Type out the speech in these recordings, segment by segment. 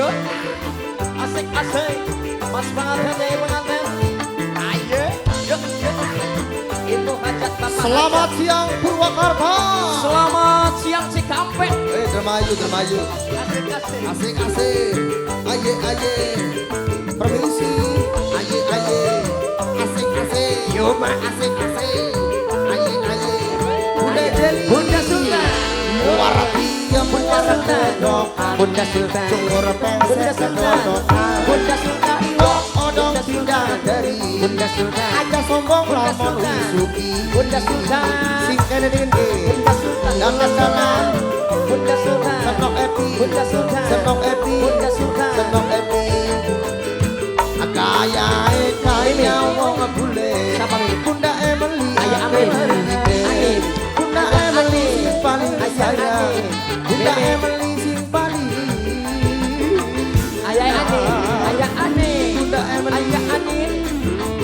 Yuk. Asik-asik. Mas pengantin, pengantin. Ayo. Yuk, yuk. Itu hajat bapak. Selamat siang Purwakarta. Selamat siang Cikampek. Dermayu, dermayu. Asik-asik. Asik-asik. Aye, aye. Permisi. Aye, aye. Asik-asik. Yuk, Mak. Asik-asik. Aye, aye. Bunda Deli. Bunda Sultan. Warati yang Bunda Sultan. Bunda Sultan. Cungur Bunda pengsek Sultan. Bunda Sultan. Odong pindah dari Bunda Sultan. aja sombong Bunda lamun Sultan. wisuki. Bunda Sultan. Sing kene dingin Bunda Sultan. Dalan-dalan. Bunda Sultan. Senok epi. Bunda Sultan. Senok epi. Bunda Sultan. Senok epi. Kaya wong bule. Siapa ini? Bunda Emily. Ayah Amin. Amin. Bunda Emily sing paling Ayah sayang. Amin. Bunda Bebe. Emily sing paling. Ayah Ani. Ayah Ani. Bunda Emily. Ayah Ani.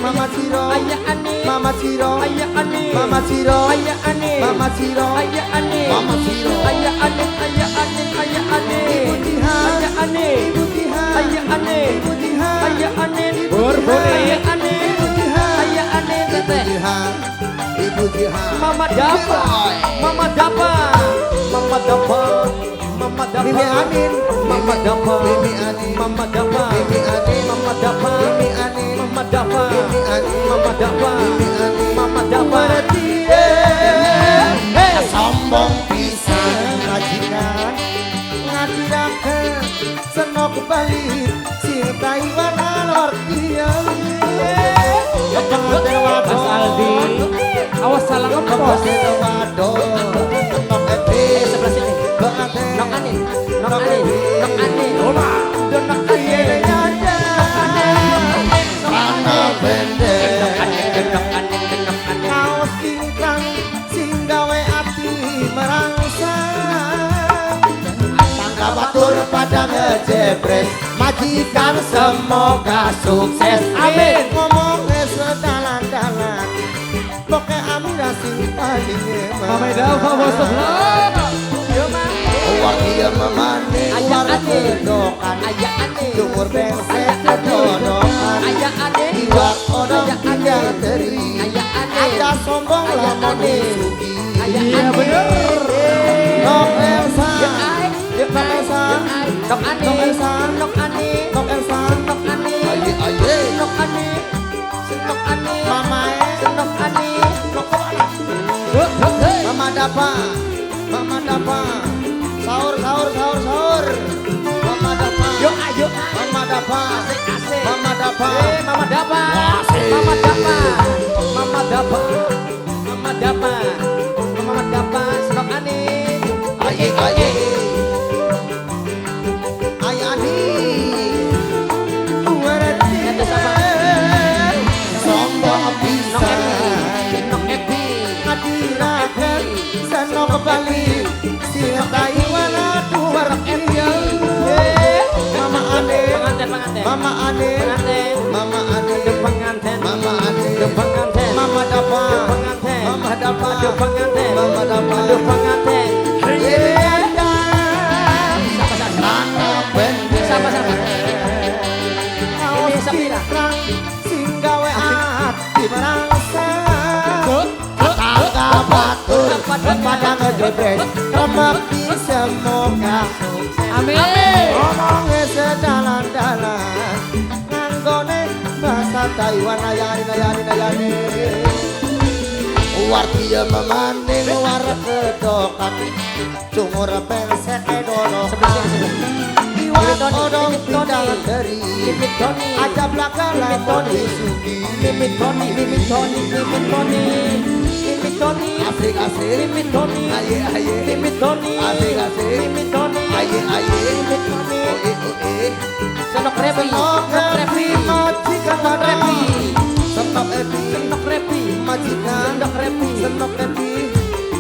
Mama Ciro. Ayah Ani. Mama Ciro. Ayah Ani. Mama Ciro. Ayah Ani. Mama Ciro. Ayah Ani. Mama Ciro. Ayah Ani. Ayah Ani. Ayah Ani. Ibu Jihan. Ayah Ani. Ibu Jihan. Ayah Ani. Ibu Jihan. Ayah Ani. Bor-bor. Ayah Ani. Ibu Jihan. Ayah Ani. Ibu Teteh. Jihan. Ibu Jihan. Mama Dapa. Mama Dapa. Mama Dapa. Mama Dapa. Mimi Anin. Mama Dapa. Mimi Anin. Mama Dapa. Mimi Anin. Mama Dapa. Mimi Anin. Mama Dapa. Mimi Anin. Mama Dapa. Mimi Anin. Mama Dapa. Hey. Sombong pisan majikan ngadirakeun senok bali sing Taiwan alor kieu. Ya pengantin wadon. Mas Aldi. Awas salah ngempos. Pengantin wadon. Senok epi. Sebelah sini. Pengantin. Nok Anin. Nok Anin. Nok Anin. Oma. Don Nok Anin. Mana bendel. Nok Anin. Nok Anin. Nok Anin. Kaos singkrang sing gawe ati merangsang. Tangga batur pada ngejebres. Majikan semoga sukses. Amin. Ngomongnya sedalan-dalan. Pokoknya Amira sing paling eman. Mama Dapa bos Yo Mak. Uang dia memanding Ayah warna Ade. kedokan. Ayah Ade. Jumur bengsek Ayah Ade. kedodokan. Ayah Ade. Iwak odong Ayah Ade. pindah teri. Ayah Ade. Aja sombong Ayah lamun Ade. wisuki. Ayah Iya Ade. bener. Nok Elsa. Yo Ai. Yo Nok Elsa. Nok Ani. Nok Elsa. Nok Ani. Nok Elsa. Nok Ani. Aye aye. Nok Ani. Senok Ani. Mama Senok Ani. Nok Mama Dapa. Mama Dapa. Sahur sahur sahur sahur. Mama Dapa. Yo ayo. Mama Dapa. Asik. Mama Dapa. Mama Dapa. Asik. Mama Dapa. Mama Dapa. Mama Dapa. Mama Dapa. Senok Ani. Aye aye. Aye ani. Kata siapa? Sombong Nok bisa. Epi. Nok Epi. Ngadirakeun senok Bali. Sing Taiwan aduh kieu. Mama Ane. Pengantin, pengantin. Mama Ane. Pengantin. Mama Ane. Ada pengantin. Mama Ane. Ada pengantin. Mama Dapa. Ada pengantin. Mama Dapa. Ada pengantin. Mama Dapa. Ada pengantin. Mana bendel. Siapa, siapa? Ini Sapira. Sing gawe ati merangsang. Tangga batur pada ngejebres. Remek di semoga sukses. Amin. Ngomongnya sedalan-dalan. Nganggone bahasa Taiwan ayani. Wartia memanding war kedokan. Cungur pengsek edono. Sebelah sini, sebelah. Iwak Tony, odong Mimit pindah Tony. dari. Mimit Tony. Aja belakang Mimit lamun Tony. wisuki. Mimit Tony, Mimit Tony, Mimit Tony. Mimit Tony. Asik asik. Mimit Tony. Aye aye. Mimit Tony. Asik asik. Mimit Tony. Aye aye. Mimit Tony. Oe oe. Senok Repi. Senok Senok Repi. majikan Senok Repi. Senok epi. Senok Repi. Majikan. Senok Repi. Senok epi.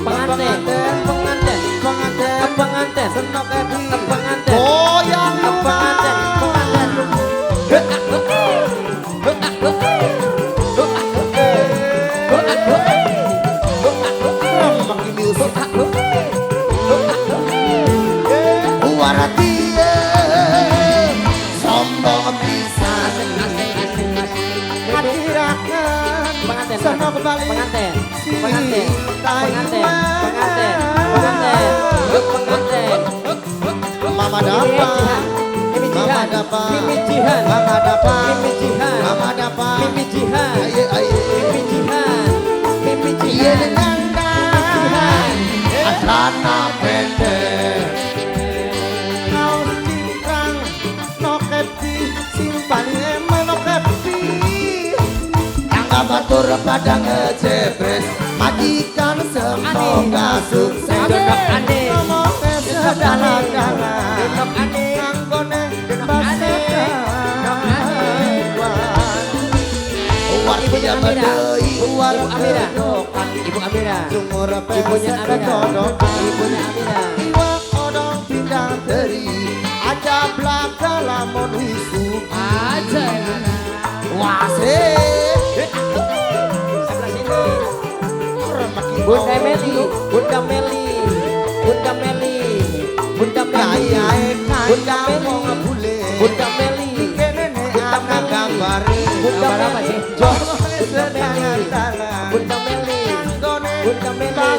Pengantin. Pengantin. Pengantin. Pengantin. Senok epi. Pengantin. Goyang Pengantin. Pengantin. Makin music. Warati Mama Dapa, Mimi Mama Jihan, Dapa, Mimi Jihan, Mama Dapa, Mimi Jihan, Mama Dapa, Mimi Jihan, aye aye, Mimi Jihan, Mimi iya Jihan, nendang, asana pendek, kau cingkrang, no kepi, simpan emang no kepi, tangga batur pada ngejebres, majikan semoga sukses, Dodok ane, ngomongnya sedalan-dalan, Dodok ane, anggone Dodok ane, Dodok ane. war Ibunya dia Amira, badai, war Ibu Amira, kedokan, Ibu Amira, sumur Ibunya pesek Amira, kedodokan, Ibunya Amira. iwa odong pindah teri, aja belaka lamun wisu, Aja. wase, Sebelah sini. remaki Bunda Meli, Bunda Meli, Bunda Meli, Bunda Meli, kaya Bunda kaya Meli, mau ngebule, Bunda Meli, kene Bunda anak Meli. gambari, Bunda apa sih? jolone sedangan-dangan, Bunda Meli, anggone Bunda Meli.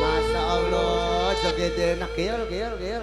Masya Allah, joget enak gel gel gel.